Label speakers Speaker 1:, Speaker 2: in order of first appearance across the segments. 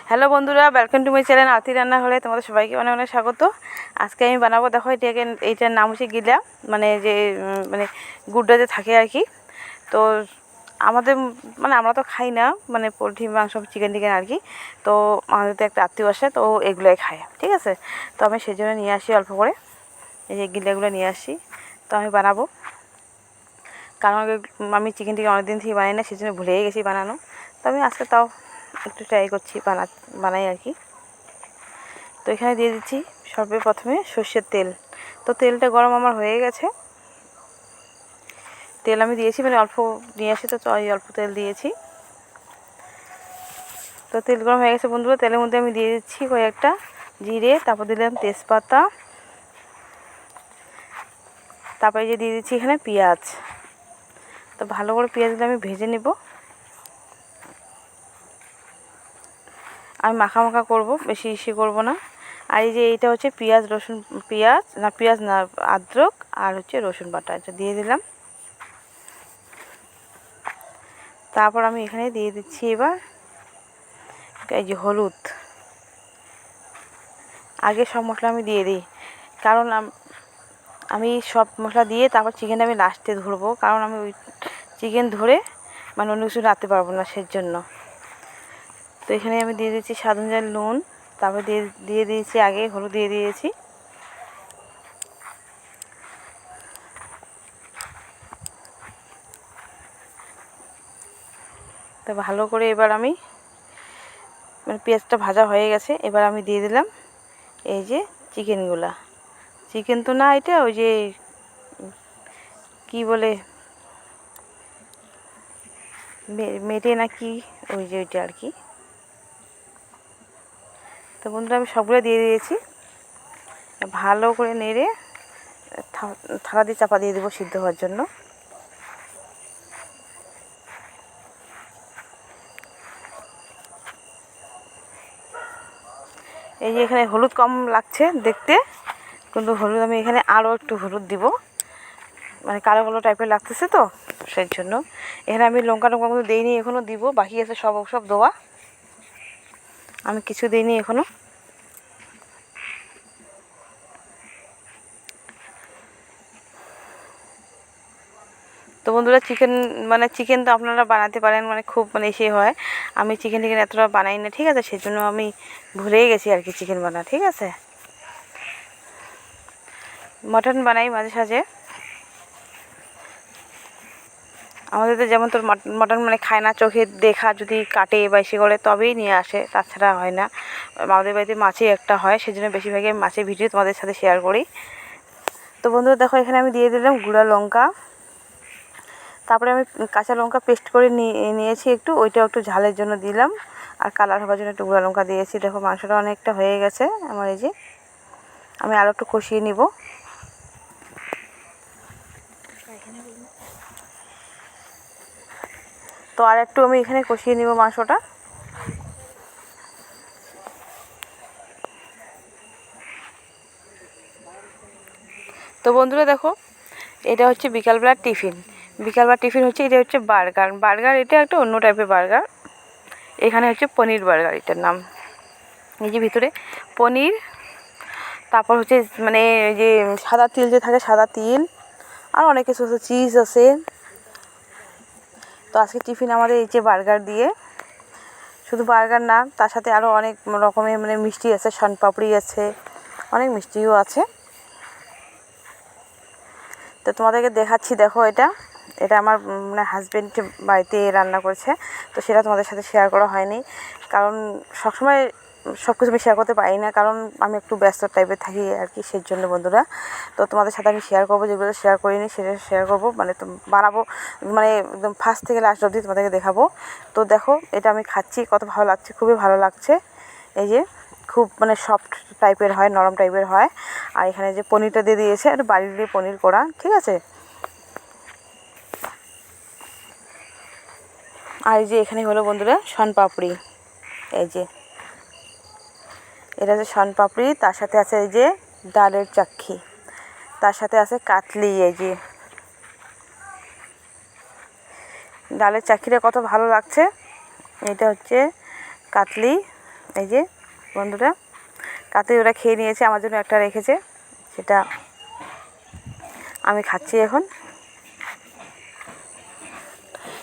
Speaker 1: Hello বন্ধুরা, welcome to my channel আরতি রান্নাঘরে তোমাদের সবাইকে অনেক অনেক স্বাগত। আজকে আমি বানাবো, দেখো এইটার নাম হচ্ছে গিলা, মানে যে গুড়টা যে থাকে আর কি। তো আমাদের আমরা তো খাই না পোলট্রি মাংস চিকেন টিকেন আর কি। তো আমাদের তো একটা আত্মীয় আসে, তো এগুলোই খায়, ঠিক আছে। তো আমি সেই জন্য নিয়ে আসি অল্প করে, এই যে গিলাগুলো নিয়ে আসি। তো আমি বানাবো, কারণ আমি চিকেন টিকেন অনেকদিন থেকে বানাই না, সেই জন্য ভুলেই গেছি বানানো। তো আমি আজকে তাও একটু ট্রাই করছি, বানাই আর কি। তো এখানে দিয়ে দিচ্ছি সর্বপ্রথমে সর্ষের তেল। তো তেলটা গরম আমার হয়ে গেছে, তেল আমি দিয়েছি, অল্প নিয়ে আসি, তো অল্প তেল দিয়েছি। তো তেল গরম হয়ে গেছে বন্ধুরা, তেলের মধ্যে আমি দিয়ে দিচ্ছি কয়েকটা জিরে, তারপর দিলাম তেজপাতা, তারপরে যে দিয়ে দিচ্ছি এখানে পেঁয়াজ। তো ভালো করে পেঁয়াজগুলো আমি ভেজে নেব, আমি মাখা মাখা করবো, বেশি ইসে করবো না। আর এই যে এইটা হচ্ছে পেঁয়াজ না আদ্রক আর হচ্ছে রসুন বাটা, এটা দিয়ে দিলাম। তারপর আমি এখানে দিয়ে দিচ্ছি এবার এই যে হলুদ। আগে সব মশলা আমি দিয়ে দিই, কারণ আমি সব মশলা দিয়ে তারপর চিকেনটা আমি লাস্টে ধরবো, কারণ আমি ওই চিকেন ধরে অন্য কিছু রাখতে পারবো না, সেজন্য। তো এখানে আমি দিয়ে দিচ্ছি স্বাদ অনুযায়ী নুন, তারপর দিয়ে দিয়েছি আগে হলুদ দিয়ে দিয়েছি। তো ভালো করে এবার আমি পেঁয়াজটা ভাজা হয়ে গেছে, এবার আমি দিয়ে দিলাম এই যে চিকেনগুলা। চিকেন তো না, এটা ওই যে কি বলে মেটে না কি, ওই যে ওইটা আর কি। তো বন্ধুরা আমি সবগুলো দিয়ে দিয়েছি, ভালো করে নেড়ে থালা দিয়ে চাপা দিয়ে দেবো সিদ্ধ হওয়ার জন্য। এই যে এখানে হলুদ কম লাগছে দেখতে, কিন্তু হলুদ আমি এখানে আরও একটু হলুদ দিব, কালো কালো টাইপের লাগতেছে, তো সেই জন্য। এখানে আমি লঙ্কা কিন্তু দিইনি, এখনও দিব, বাকি আছে সব দেওয়া, আমি কিছু দিইনি এখনও। তো বন্ধুরা চিকেন তো আপনারা বানাতে পারেন, খুব এসে হয়। আমি চিকেন এতটা বানাই না, ঠিক আছে, সেই জন্য আমি ভুলেই গেছি আর কি চিকেন বানা, ঠিক আছে। মটন বানাই মাঝে সাঝে, আমাদের তো যেমন তোর মটন খায় না, চোখে দেখা যদি কাটে বা এসে করে তবেই নিয়ে আসে, তাছাড়া হয় না। আমাদের বাড়িতে মাছই একটা হয়, সেই জন্য বেশিরভাগই মাছের ভিডিও তোমাদের সাথে শেয়ার করি। তো বন্ধুরা দেখো, এখানে আমি দিয়ে দিলাম গুঁড়া লঙ্কা, তারপরে আমি কাঁচা লঙ্কা পেস্ট করে নিয়েছি একটু, ওইটাও একটু ঝালের জন্য দিলাম, আর কালার হওয়ার জন্য একটু গুঁড়া লঙ্কা দিয়েছি। দেখো মাংসটা অনেকটা হয়ে গেছে আমার, এই যে আমি আরও একটু কষিয়ে নিব। তো আর একটু আমি এখানে কষিয়ে নিব মাংসটা। তো বন্ধুরা দেখো, এটা হচ্ছে বিকালবেলার টিফিন হচ্ছে, এটা হচ্ছে বার্গার, এটা একটা অন্য টাইপের বার্গার। এখানে হচ্ছে পনির বার্গার, এটার নাম। এই যে ভিতরে পনির, তারপর হচ্ছে এই যে সাদা তিল যে থাকে, সাদা তিল, আর অনেক কিছু আছে, চিজ আছে। তো আজকে টিফিন আমাদের এই যে বার্গার দিয়ে, শুধু বার্গার না, তার সাথে আরও অনেক রকমের মিষ্টি আছে, শনপাপড়ি আছে, অনেক মিষ্টিও আছে। তো তোমাদেরকে দেখাচ্ছি, দেখো এটা আমার হাজব্যান্ড বাড়িতে রান্না করেছে, তো সেটা তোমাদের সাথে শেয়ার করা হয়নি, কারণ সবসময় সব কিছু আমি শেয়ার করতে পারি না, কারণ আমি একটু ব্যস্ত টাইপের থাকি আর কি, সেই জন্য বন্ধুরা। তো তোমাদের সাথে আমি শেয়ার করবো, যেগুলো শেয়ার করিনি সেটা শেয়ার করবো, বানাবো, একদম ফার্স্ট থেকে লাস্ট অবধি তোমাদেরকে দেখাবো। তো দেখো, এটা আমি খাচ্ছি, কত ভালো লাগছে, খুবই ভালো লাগছে। এই যে খুব সফট টাইপের হয়, নরম টাইপের হয়। আর এখানে যে পনিরটা দিয়ে দিয়েছে, একটু বাড়ির দিয়ে পনির করা, ঠিক আছে। আর এই যে এখানে হলো বন্ধুরা শনপাপড়ি, এই যে এটা হচ্ছে শনপাপড়ি, তার সাথে আছে এই যে ডালের চাক্ষি, তার সাথে আছে কাতলি, এই যে ডালের চাক্ষিটা কত ভালো লাগছে। এটা হচ্ছে কাতলি, এই যে বন্ধুরা, কাতই ওরা খেয়ে নিয়েছে, আমার জন্য একটা রেখেছে, সেটা আমি খাচ্ছি এখন।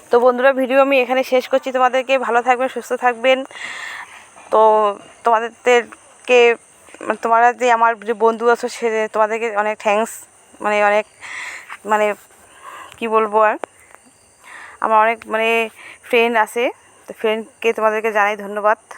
Speaker 1: তো বন্ধুরা, ভিডিও আমি এখানে শেষ করছি। তোমাদেরকে ভালো থাকবেন, সুস্থ থাকবেন। তো তোমাদেরকে তোমরা যে আমার যে বন্ধু আছো, সে তোমাদেরকে অনেক থ্যাঙ্কস, মানে অনেক, মানে কি বলবো আর, আমার অনেক মানে ফ্রেন্ড আছে, তো ফ্রেন্ডকে তোমাদেরকে জানাই ধন্যবাদ।